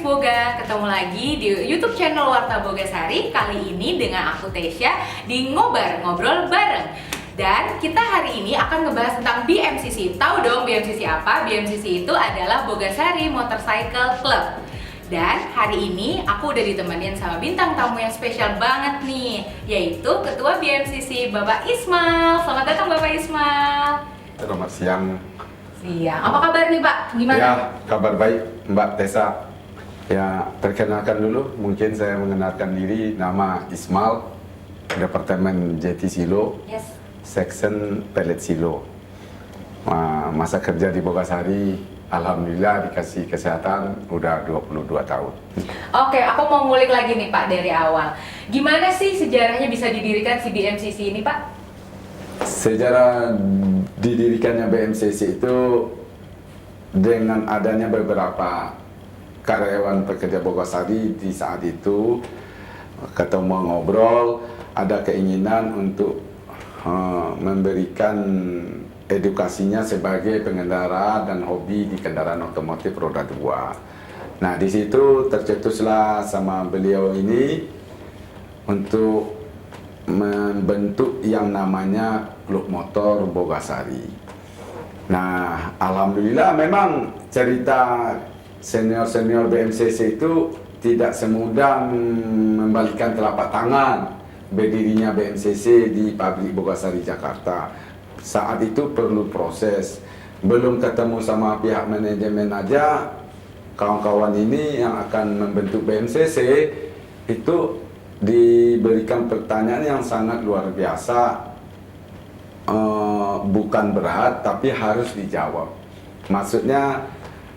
Boga, ketemu lagi di YouTube channel Warta Bogasari. Kali ini dengan aku Tesya di Ngobrol Bareng. Dan kita hari ini akan ngebahas tentang BMCC. Tahu dong BMCC apa? BMCC itu adalah Bogasari Motorcycle Club. Dan hari ini aku udah ditemenin sama bintang tamu yang spesial banget nih, yaitu Ketua BMCC Bapak Ismail. Selamat datang Bapak Ismail. Selamat siang. Siang. Apa kabar nih Pak? Gimana? Ya, kabar baik Mbak Tessa. Ya, perkenalkan dulu, mungkin saya mengenalkan diri, nama Ismail, Departemen JT Silo, Yes. Section Pellet Silo. Masa kerja di Bogasari, alhamdulillah dikasih kesehatan, udah 22 tahun. Oke, aku mau ngulik lagi nih Pak dari awal. Gimana sih sejarahnya bisa didirikan si BMCC ini Pak? Sejarah didirikannya BMCC itu dengan adanya beberapa karyawan pekerja Bogasari di saat itu ketemu ngobrol, ada keinginan untuk memberikan edukasinya sebagai pengendara dan hobi di kendaraan otomotif roda 2. Nah, di situ tercetuslah sama beliau ini untuk membentuk yang namanya Klub Motor Bogasari. Nah, alhamdulillah memang cerita senior-senior BMCC itu tidak semudah membalikan telapak tangan berdirinya BMCC di pabrik Bogasari Jakarta. Saat itu perlu proses. Belum ketemu sama pihak manajemen aja, kawan-kawan ini yang akan membentuk BMCC itu diberikan pertanyaan yang sangat luar biasa, bukan berat tapi harus dijawab. Maksudnya,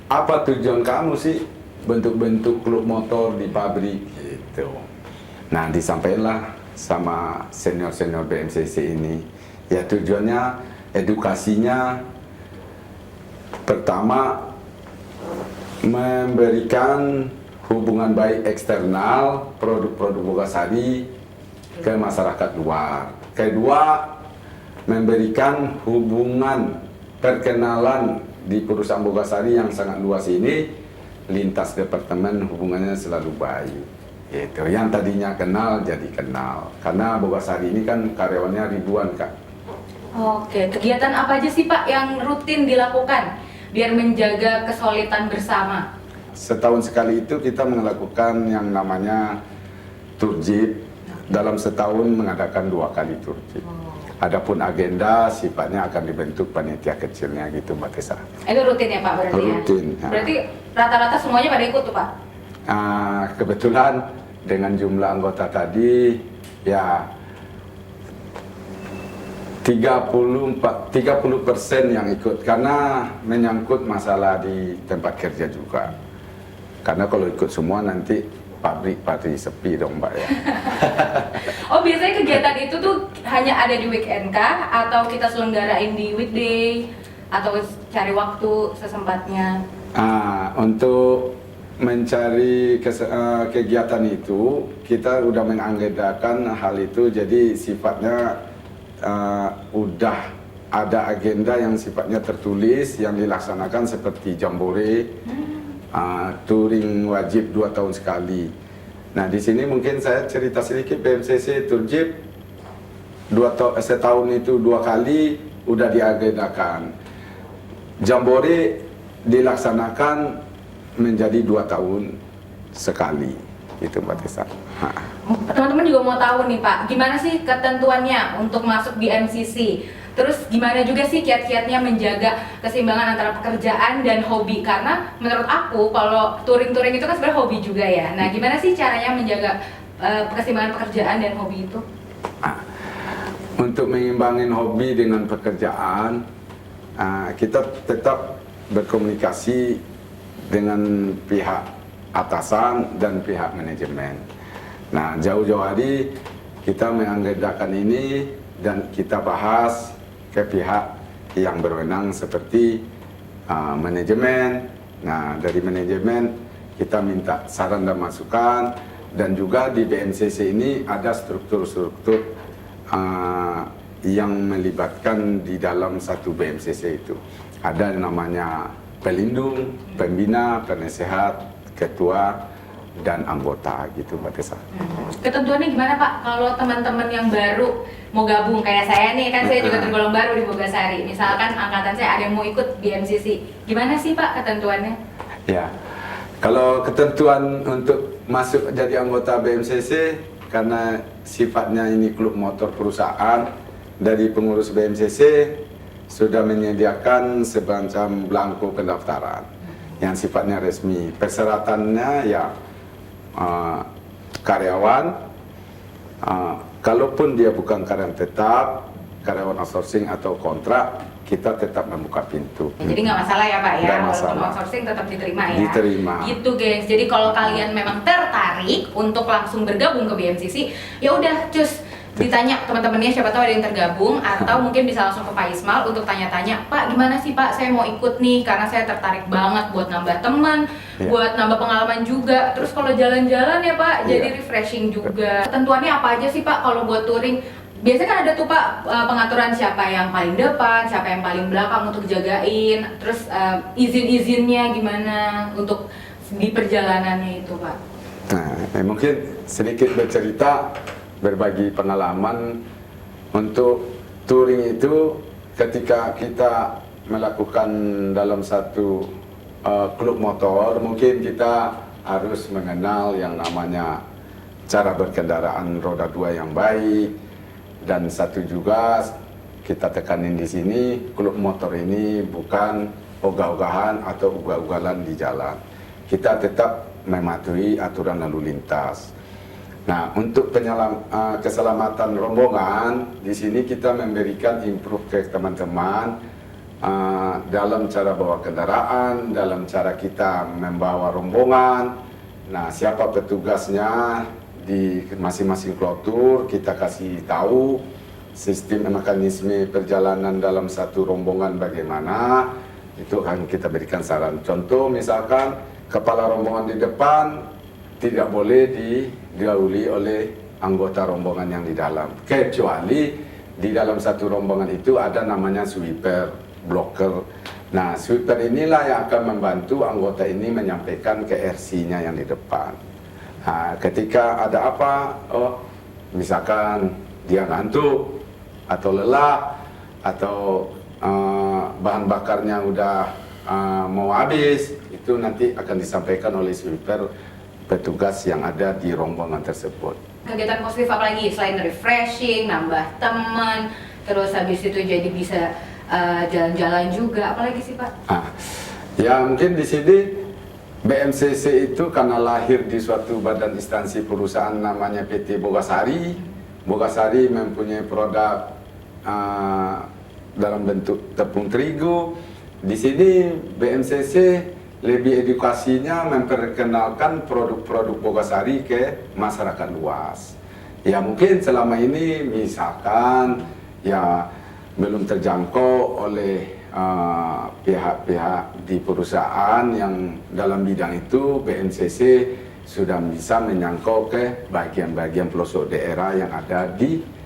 apa tujuan kamu sih bentuk-bentuk klub motor di pabrik gitu. Nah, disampaikanlah sama senior-senior BMCC ini, ya tujuannya edukasinya pertama memberikan hubungan baik eksternal produk-produk Bogasari ke masyarakat luar. Kedua, memberikan hubungan perkenalan di perusahaan Bogasari yang sangat luas ini, lintas departemen hubungannya selalu baik. Itu yang tadinya kenal jadi kenal, karena Bogasari ini kan karyawannya ribuan Kak. Oke, kegiatan apa aja sih Pak yang rutin dilakukan biar menjaga kesolidan bersama? Setahun sekali itu kita melakukan yang namanya tour jeep. Dalam setahun mengadakan 2 kali tour jeep. Adapun agenda sifatnya akan dibentuk panitia kecilnya gitu Mbak Tessa. Itu rutin ya Pak berarti Rutin, ya? Berarti rata-rata semuanya pada ikut tuh Pak? Kebetulan dengan jumlah anggota tadi ya 30% yang ikut, karena menyangkut masalah di tempat kerja juga. Karena kalau ikut semua nanti pabrik pasti sepi dong Mbak ya. Oh, biasanya kegiatan itu tuh hanya ada di weekend kah? Atau kita selenggarain di weekday? Atau cari waktu sesempatnya? Untuk mencari kegiatan itu, kita udah mengagendakan hal itu, jadi sifatnya udah ada agenda yang sifatnya tertulis yang dilaksanakan seperti jambore. Touring wajib 2 tahun sekali. Nah, di sini mungkin saya cerita sedikit BMCC tour jeep setahun itu 2 kali udah diagendakan. Jambore dilaksanakan menjadi 2 tahun sekali. Itu Mbak Tessa. Teman-teman juga mau tahu nih Pak, gimana sih ketentuannya untuk masuk di MCC? Terus gimana juga sih kiat-kiatnya menjaga keseimbangan antara pekerjaan dan hobi? Karena menurut aku kalau touring-touring itu kan sebenarnya hobi juga ya. Nah, gimana sih caranya menjaga keseimbangan pekerjaan dan hobi itu? Untuk mengimbangin hobi dengan pekerjaan, kita tetap berkomunikasi dengan pihak atasan dan pihak manajemen. Nah, jauh-jauh hari kita mengagendakan ini dan kita bahas ke pihak yang berwenang seperti manajemen. Nah, dari manajemen kita minta saran dan masukan, dan juga di BMCC ini ada struktur-struktur yang melibatkan di dalam satu BMCC itu. Ada namanya pelindung, pembina, penasehat, ketua dan anggota gitu Mbak Tessa. Ketentuannya gimana Pak? Kalau teman-teman yang baru mau gabung kayak saya nih, kan saya juga tergolong baru di Bogasari. Misalkan angkatan saya ada yang mau ikut BMCC, gimana sih Pak ketentuannya? Ya, kalau ketentuan untuk masuk jadi anggota BMCC, karena sifatnya ini klub motor perusahaan, dari pengurus BMCC sudah menyediakan semacam belangko pendaftaran yang sifatnya resmi. Persyaratannya ya karyawan, kalaupun dia bukan karyawan tetap, karyawan outsourcing atau kontrak, kita tetap membuka pintu. Jadi nggak masalah ya Pak ya, Nggak walaupun masalah. outsourcing tetap diterima ya. Diterima. Gitu gengs. Jadi kalau kalian memang tertarik untuk langsung bergabung ke BMCC, ya udah cus ditanya teman-temannya, siapa tahu ada yang tergabung, atau mungkin bisa langsung ke Pak Ismail untuk tanya-tanya, Pak gimana sih Pak, saya mau ikut nih karena saya tertarik banget buat nambah teman, buat nambah pengalaman juga. Terus kalau jalan-jalan ya Pak, jadi refreshing juga. Ketentuannya apa aja sih Pak kalau buat touring? Biasanya kan ada tuh Pak pengaturan siapa yang paling depan, siapa yang paling belakang untuk jagain, terus izin-izinnya gimana untuk di perjalanannya itu Pak. Nah, mungkin sedikit bercerita, berbagi pengalaman untuk touring itu. Ketika kita melakukan dalam satu klub motor, mungkin kita harus mengenal yang namanya cara berkendaraan roda dua yang baik. Dan satu juga kita tekanin di sini, klub motor ini bukan ogah-ogahan atau ugal-ugalan di jalan. Kita tetap mematuhi aturan lalu lintas. Nah, untuk keselamatan rombongan, di sini kita memberikan improve ke teman-teman dalam cara bawa kendaraan, dalam cara kita membawa rombongan. Nah, siapa petugasnya di masing-masing kloter, kita kasih tahu sistem mekanisme perjalanan dalam satu rombongan bagaimana. Itu akan kita berikan saran. Contoh misalkan kepala rombongan di depan tidak boleh didahului oleh anggota rombongan yang di dalam, kecuali di dalam satu rombongan itu ada namanya sweeper, blocker. Nah, sweeper inilah yang akan membantu anggota ini menyampaikan ke RC-nya yang di depan. Nah, ketika ada apa, misalkan dia ngantuk atau lelah atau bahan bakarnya udah mau habis, itu nanti akan disampaikan oleh sweeper petugas yang ada di rombongan tersebut. Kegiatan positif apa lagi selain refreshing, nambah teman, terus habis itu jadi bisa jalan-jalan juga, apalagi sih Pak? Ya mungkin di sini BMCC itu karena lahir di suatu badan instansi perusahaan namanya PT Bogasari. Bogasari mempunyai produk dalam bentuk tepung terigu. Di sini BMCC lebih edukasinya memperkenalkan produk-produk Bogasari ke masyarakat luas. Ya mungkin selama ini misalkan ya belum terjangkau oleh pihak-pihak di perusahaan yang dalam bidang itu. BMCC sudah bisa menyangkau ke bagian-bagian pelosok daerah yang ada di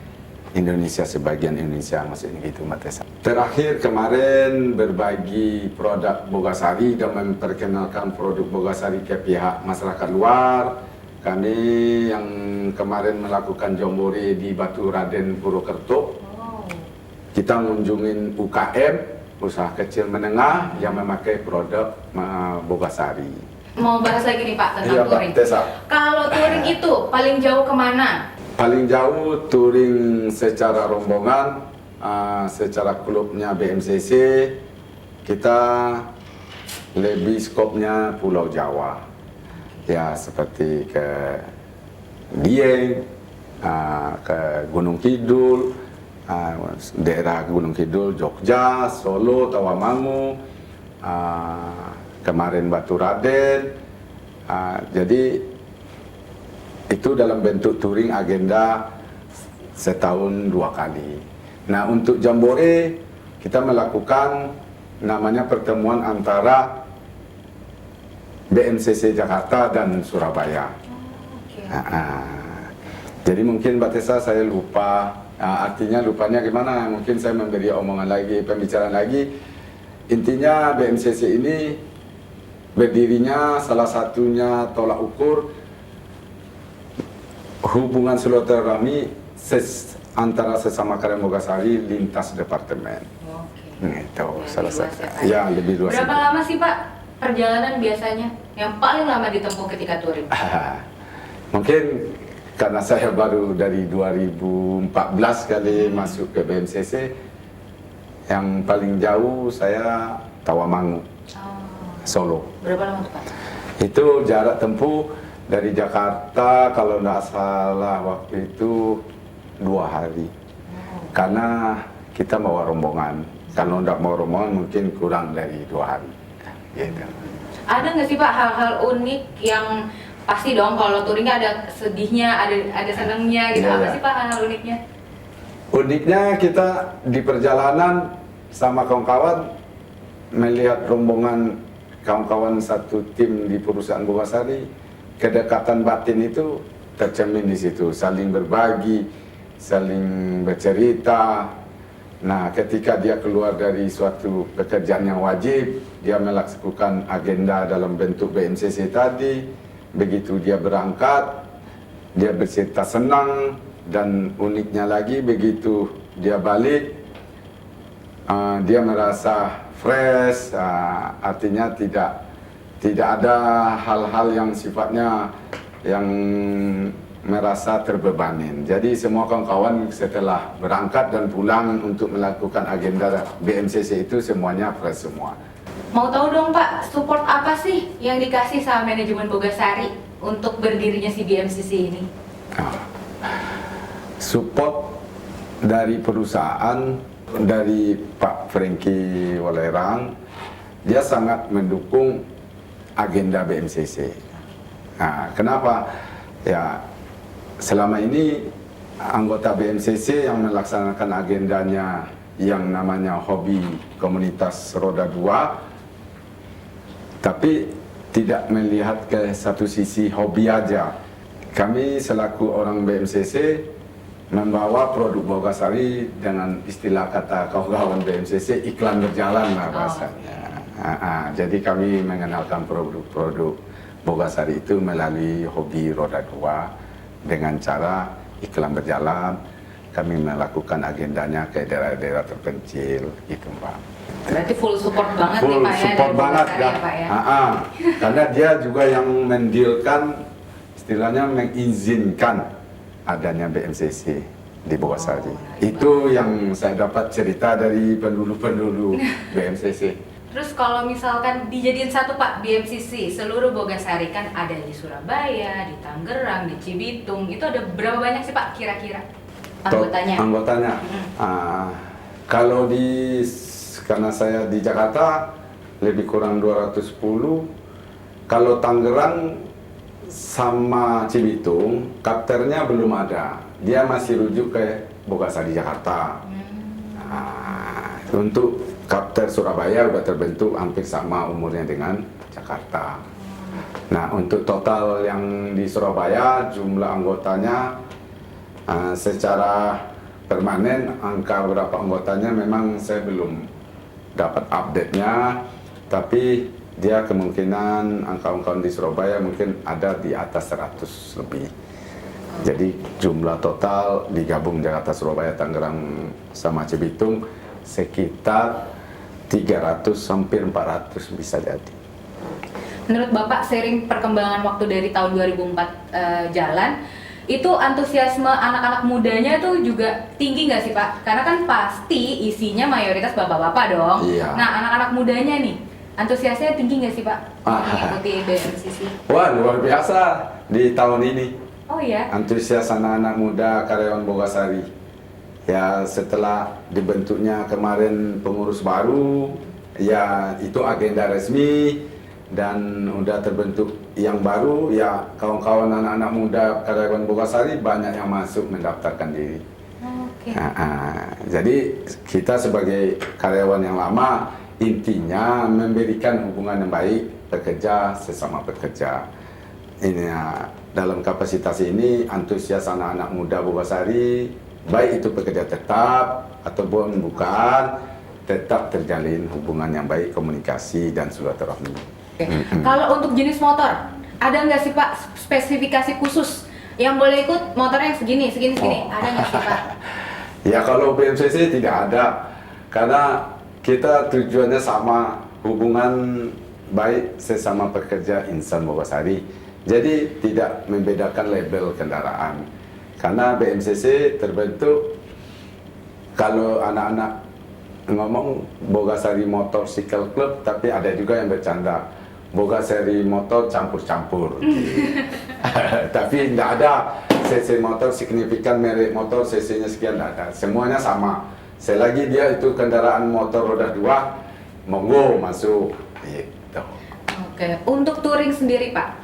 Indonesia, sebagian Indonesia, maksudnya gitu Mbak Tessa. Terakhir kemarin berbagi produk Bogasari dan memperkenalkan produk Bogasari ke pihak masyarakat luar. Kami yang kemarin melakukan jambore di Batu Raden Purwokerto, kita mengunjungin UKM, usaha kecil menengah yang memakai produk Bogasari. Mau bahas lagi nih Pak tentang touring. Kalau touring itu paling jauh kemana? Paling jauh touring secara rombongan, secara klubnya BMCC, kita lebih skopnya Pulau Jawa. Ya seperti ke Dieng, ke Gunung Kidul, daerah Gunung Kidul, Jogja, Solo, Tawamangu, kemarin Batu Raden. Jadi itu dalam bentuk touring agenda setahun 2 kali. Nah untuk jambore kita melakukan namanya pertemuan antara BMCC Jakarta dan Surabaya. Jadi mungkin Mbak Tessa saya lupa, artinya lupanya gimana, mungkin saya memberi omongan lagi, pembicaraan lagi. Intinya BMCC ini berdirinya salah satunya tolak ukur hubungan silaturahmi antara sesama karyawan Bogasari lintas departemen. Itu Ya, salah lebih luas satu. ya, Pak. Ya, lebih luas. Berapa lama sih Pak perjalanan biasanya yang paling lama ditempuh ketika touring? Mungkin karena saya baru dari 2014 kali masuk ke BMCC, yang paling jauh saya Tawamangu, Solo. Berapa lama tuh Pak? Itu jarak tempuh dari Jakarta kalau tidak salah waktu itu 2 hari. Karena kita bawa rombongan. Kalau tidak mau rombongan mungkin kurang dari 2 hari. Gitu. Ada nggak sih Pak hal-hal unik yang pasti dong kalau touring ada sedihnya, ada senangnya gitu. Iya, Apa iya. sih Pak hal-hal uniknya? Uniknya kita di perjalanan sama kawan-kawan melihat rombongan kawan-kawan satu tim di perusahaan Bogasari, kedekatan batin itu tercermin di situ, saling berbagi, saling bercerita. Nah, ketika dia keluar dari suatu pekerjaan yang wajib, dia melakukan agenda dalam bentuk BMCC tadi. Begitu dia berangkat, dia bercerita senang, dan uniknya lagi begitu dia balik, dia merasa fresh, artinya tidak ada hal-hal yang sifatnya yang merasa terbebanin. Jadi semua kawan-kawan setelah berangkat dan pulang untuk melakukan agenda BMCC itu semuanya fresh semua. Mau tahu dong Pak, support apa sih yang dikasih sama manajemen Bogasari untuk berdirinya si BMCC ini? Support dari perusahaan, dari Pak Franky Walerang, dia sangat mendukung agenda BMCC. Nah, kenapa? Ya, selama ini anggota BMCC yang melaksanakan agendanya yang namanya hobi komunitas roda 2, tapi tidak melihat ke satu sisi hobi aja. Kami selaku orang BMCC membawa produk Bogasari dengan istilah kata kawan-kawan BMCC iklan berjalan lah bahasanya. Jadi kami mengenalkan produk-produk Bogasari itu melalui hobi roda 2 dengan cara iklan berjalan. Kami melakukan agendanya ke daerah-daerah terpencil gitu Pak. Berarti full support banget nih Full Pak ya support dari banget Bogasari ya Pak ya? Karena dia juga yang mendilkan, istilahnya mengizinkan adanya BMCC di Bogasari. Itu yang saya dapat cerita dari pendulu-pendulu BMCC. Terus kalau misalkan dijadiin satu Pak BMCC seluruh Bogasari kan ada di Surabaya, di Tangerang, di Cibitung, itu ada berapa banyak sih Pak kira-kira anggotanya? Anggotanya. Kalau karena saya di Jakarta lebih kurang 210. Kalau Tangerang sama Cibitung, kapternya belum ada. Dia masih rujuk ke Bogasari Jakarta. Untuk kapter Surabaya udah terbentuk hampir sama umurnya dengan Jakarta. Nah, untuk total yang di Surabaya jumlah anggotanya secara permanen, angka berapa anggotanya memang saya belum dapat update-nya, tapi dia kemungkinan angka-angka di Surabaya mungkin ada di atas 100 lebih. Jadi jumlah total digabung Jakarta, Surabaya, Tangerang sama Cibitung sekitar 300 sampai 400 bisa jadi. Menurut Bapak seiring perkembangan waktu dari tahun 2004 jalan, itu antusiasme anak-anak mudanya tuh juga tinggi nggak sih Pak? Karena kan pasti isinya mayoritas bapak-bapak dong. Iya. Nah anak-anak mudanya nih, antusiasnya tinggi nggak sih Pak mengikuti BMCC? Wah, luar biasa di tahun ini. Oh iya? Antusias anak-anak muda karyawan Bogasari. Ya, setelah dibentuknya kemarin pengurus baru, ya itu agenda resmi, dan udah terbentuk yang baru, ya kawan-kawan anak-anak muda karyawan Bogasari banyak yang masuk mendaftarkan diri. Oke. Jadi kita sebagai karyawan yang lama, intinya memberikan hubungan yang baik, pekerja sesama pekerja. Ini dalam kapasitas ini antusias anak-anak muda Bogasari, baik itu pekerja tetap ataupun bukan, tetap terjalin hubungan yang baik, komunikasi dan silaturahmi. Oke. Kalau untuk jenis motor, ada nggak sih Pak spesifikasi khusus yang boleh ikut motornya segini, segini, segini? Ada nggak sih Pak? Ya kalau BMCC tidak ada, karena kita tujuannya sama, hubungan baik sesama pekerja insan Bogasari. Jadi tidak membedakan label kendaraan. Karena BMCC terbentuk, kalau anak-anak ngomong Bogasari Motorcycle Club, tapi ada juga yang bercanda Bogasari motor campur-campur. Tapi tidak ada cc motor signifikan, merek motor cc-nya sekian, tidak ada. Semuanya sama. Selagi dia itu kendaraan motor roda 2, monggo masuk. Gitu. Oke, untuk touring sendiri Pak,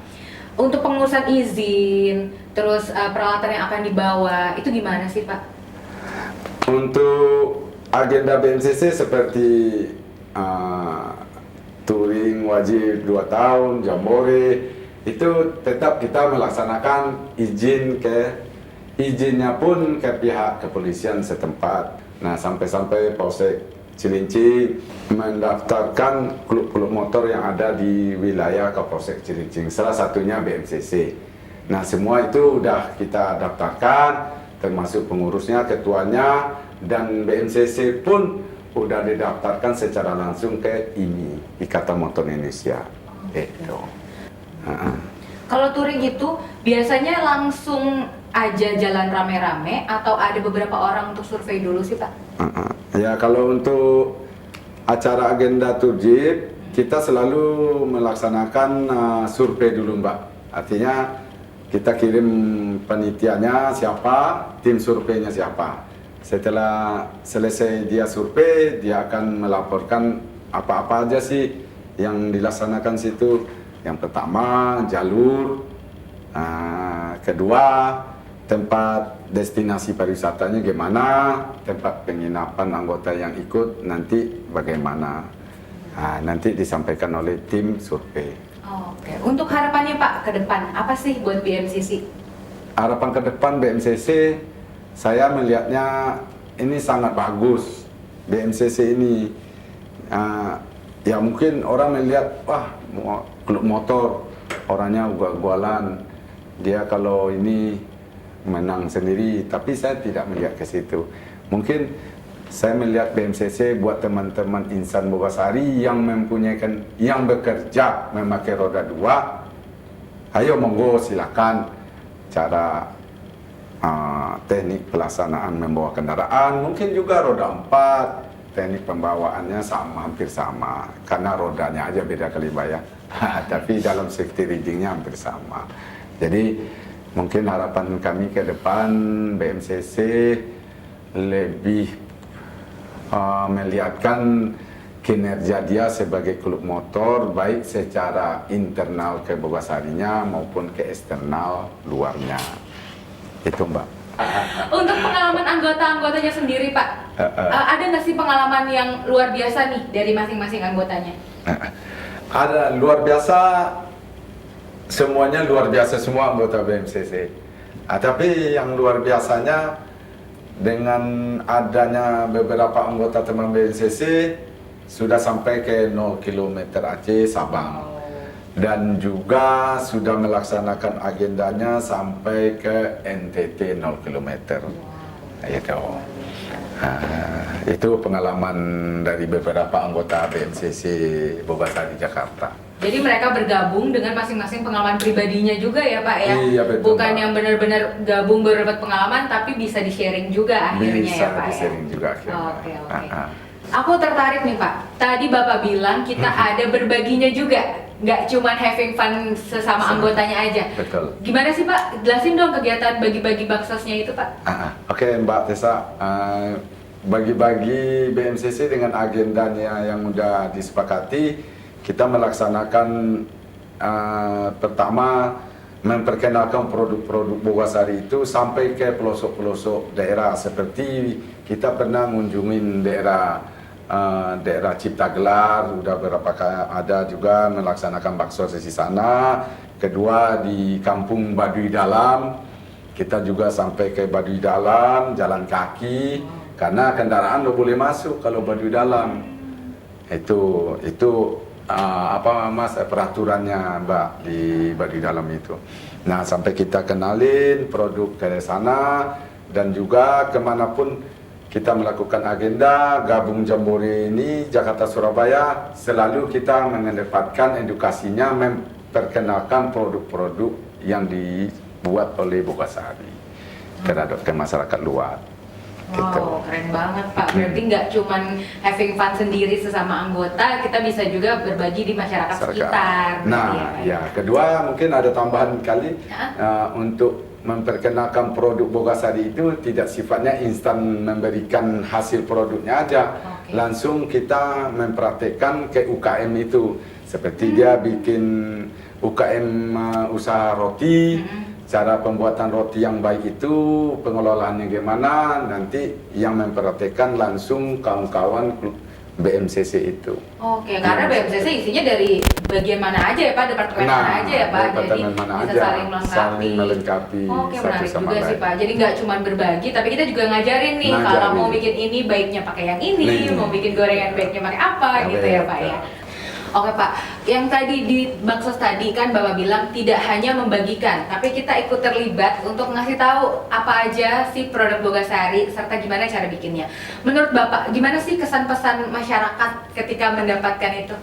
untuk pengurusan izin, terus peralatan yang akan dibawa, itu gimana sih Pak? Untuk agenda BMCC seperti touring wajib 2 tahun, jambore, itu tetap kita melaksanakan izinnya pun ke pihak kepolisian setempat. Nah, sampai-sampai Polsek Cilincing mendaftarkan klub-klub motor yang ada di wilayah Kapolsek Cilincing, salah satunya BMCC. Nah, semua itu udah kita daftarkan, termasuk pengurusnya, ketuanya, dan BMCC pun udah didaftarkan secara langsung ke IMI, Ikatan Motor Indonesia. Itu. Kalau touring itu biasanya langsung aja jalan rame-rame atau ada beberapa orang untuk survei dulu sih Pak? Ya kalau untuk acara agenda tour jeep, kita selalu melaksanakan survei dulu Mbak. Artinya kita kirim panitianya siapa, tim surveinya siapa. Setelah selesai dia survei, dia akan melaporkan apa-apa aja sih yang dilaksanakan situ. Yang pertama, jalur. Kedua, tempat destinasi pariwisatanya gimana, tempat penginapan anggota yang ikut nanti bagaimana. Nanti disampaikan oleh tim survei. Oke, untuk harapannya Pak ke depan, apa sih buat BMCC? Harapan ke depan BMCC, saya melihatnya ini sangat bagus. BMCC ini, ya mungkin orang melihat, wah klub motor, orangnya ugal-ugalan, dia kalau ini menang sendiri, tapi saya tidak melihat ke situ. Mungkin saya melihat BMCC buat teman-teman insan Bogasari yang yang bekerja memakai roda 2, ayo monggo silakan. Cara teknik pelaksanaan membawa kendaraan mungkin juga roda 4, teknik pembawaannya hampir sama, karena rodanya aja beda kali ya. Tapi dalam safety readingnya hampir sama. Jadi mungkin harapan kami ke depan BMCC lebih melihatkan kinerja dia sebagai klub motor, baik secara internal ke Bogasarinya maupun ke eksternal luarnya. Itu Mbak. Untuk pengalaman anggota-anggotanya sendiri Pak, ada nggak sih pengalaman yang luar biasa nih dari masing-masing anggotanya? Ada luar biasa, semuanya luar biasa semua anggota BMCC. Tapi yang luar biasanya dengan adanya beberapa anggota teman BMCC sudah sampai ke 0 km Aceh Sabang. Dan juga sudah melaksanakan agendanya sampai ke NTT 0 km. Itu pengalaman dari beberapa anggota BMCC Bogasari Jakarta. Jadi mereka bergabung dengan masing-masing pengalaman pribadinya juga ya Pak ya? Iya, betul, bukan Pak. yang benar-benar gabung baru dapat pengalaman, tapi bisa di-sharing juga akhirnya Bisa ya Pak di-sharing ya? juga akhirnya. Oke. Aku tertarik nih Pak, tadi Bapak bilang kita ada berbaginya juga, nggak cuma having fun sesama anggotanya aja. Betul. Gimana sih Pak? Jelasin dong kegiatan bagi-bagi baksosnya itu Pak. Oke Mbak Tessa, bagi-bagi BMCC dengan agendanya yang udah disepakati, kita melaksanakan pertama memperkenalkan produk-produk Bogasari itu sampai ke pelosok-pelosok daerah, seperti kita pernah mengunjungi daerah Cipta Gelar, udah beberapa kali ada juga melaksanakan bakso di sana. Kedua di Kampung Baduy Dalam, kita juga sampai ke Baduy Dalam jalan kaki, karena kendaraan nggak boleh masuk kalau Baduy Dalam. Itu apa Mas peraturannya Mbak di dalam itu. Nah sampai kita kenalin produk ke sana dan juga kemanapun kita melakukan agenda gabung Jambore ini Jakarta Surabaya, selalu kita mengedepankan edukasinya, memperkenalkan produk-produk yang dibuat oleh Bogasari terhadap ke masyarakat luar. Wow, Gitu. keren banget Pak. Berarti nggak cuman having fun sendiri sesama anggota, kita bisa juga berbagi di masyarakat sekitar. Nah, ya, kedua mungkin ada tambahan kali untuk memperkenalkan produk Bogasari itu tidak sifatnya instan memberikan hasil produknya aja. Langsung kita mempraktekkan ke UKM itu. Seperti dia bikin UKM usaha roti. Cara pembuatan roti yang baik itu, pengelolaannya gimana, nanti yang memperhatikan langsung kawan-kawan BMCC itu. Oke, karena BMCC isinya dari bagian mana aja ya Pak, departemen mana aja ya Pak, jadi bisa saling melengkapi. Oke, menarik juga sih Pak, jadi nggak cuma berbagi, tapi kita juga ngajarin nih, kalau mau bikin ini baiknya pakai yang ini, mau bikin gorengan baiknya pakai apa gitu ya Pak ya. Oke Pak, yang tadi di baksos tadi kan Bapak bilang tidak hanya membagikan, tapi kita ikut terlibat untuk ngasih tahu apa aja sih produk Bogasari serta gimana cara bikinnya. Menurut Bapak, gimana sih kesan pesan masyarakat ketika mendapatkan itu?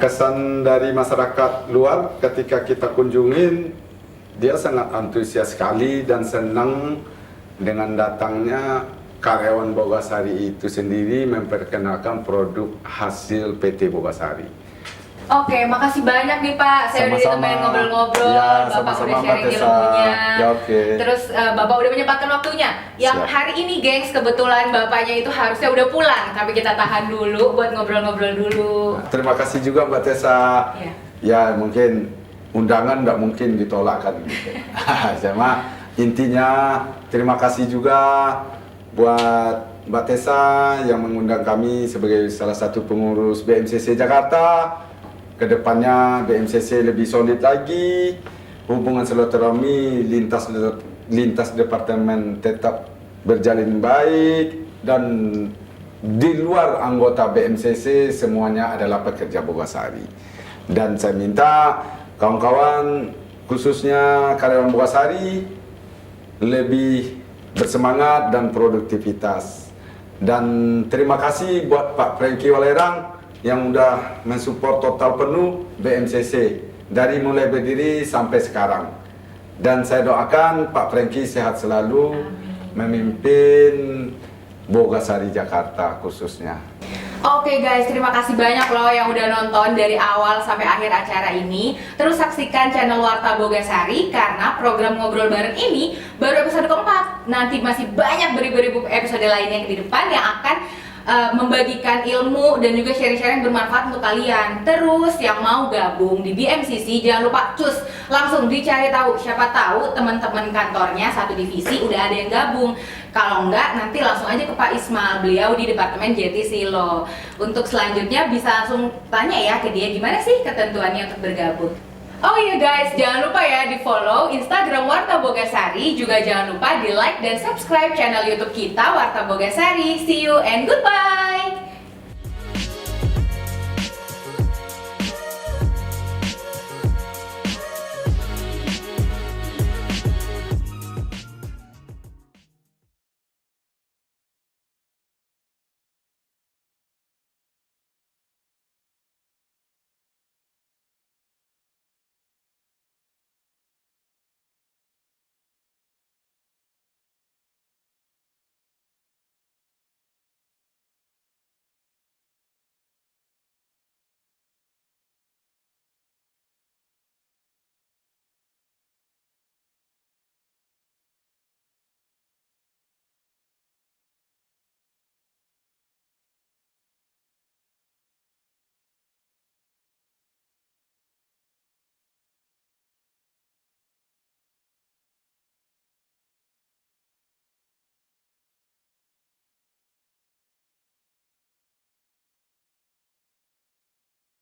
Kesan dari masyarakat luar ketika kita kunjungin, dia sangat antusias sekali dan senang dengan datangnya karyawan Bogasari itu sendiri memperkenalkan produk hasil PT Bogasari. Oke, makasih banyak nih Pak. Saya udah ditemenin ngobrol-ngobrol, ya, Bapak udah sharing ilmunya. Ya, Terus Bapak udah menyempatkan waktunya. Yang hari ini, gengs, kebetulan Bapaknya itu harusnya udah pulang, tapi kita tahan dulu buat ngobrol-ngobrol dulu. Terima kasih juga Mbak Tessa. Ya, mungkin undangan nggak mungkin ditolakkan gitu. Sama intinya terima kasih juga buat Mbak Tessa yang mengundang kami sebagai salah satu pengurus BMCC Jakarta. Kedepannya BMCC lebih solid lagi, hubungan silaturahmi lintas departemen tetap berjalin baik, dan di luar anggota BMCC semuanya adalah pekerja Bogasari. Dan saya minta kawan-kawan khususnya karyawan Bogasari lebih bersemangat dan produktivitas. Dan terima kasih buat Pak Franky Walerang yang udah mensupport total penuh BMCC dari mulai berdiri sampai sekarang. Dan saya doakan Pak Franky sehat selalu, memimpin Bogasari Jakarta khususnya. Oke guys, terima kasih banyak loh yang udah nonton dari awal sampai akhir acara ini. Terus saksikan channel Warta Bogasari karena program Ngobrol Bareng ini baru episode keempat. Nanti masih banyak beribu-ribu episode lainnya di depan yang akan membagikan ilmu dan juga sharing-sharing bermanfaat untuk kalian. Terus yang mau gabung di BMCC jangan lupa cus langsung dicari tahu, siapa tahu teman-teman kantornya satu divisi udah ada yang gabung. Kalau enggak nanti langsung aja ke Pak Ismail, beliau di Departemen JTC loh. Untuk selanjutnya bisa langsung tanya ya ke dia gimana sih ketentuannya untuk bergabung. Oh iya guys, jangan lupa ya di follow Instagram Warta Bogasari, juga jangan lupa di like dan subscribe channel YouTube kita Warta Bogasari. See you and goodbye.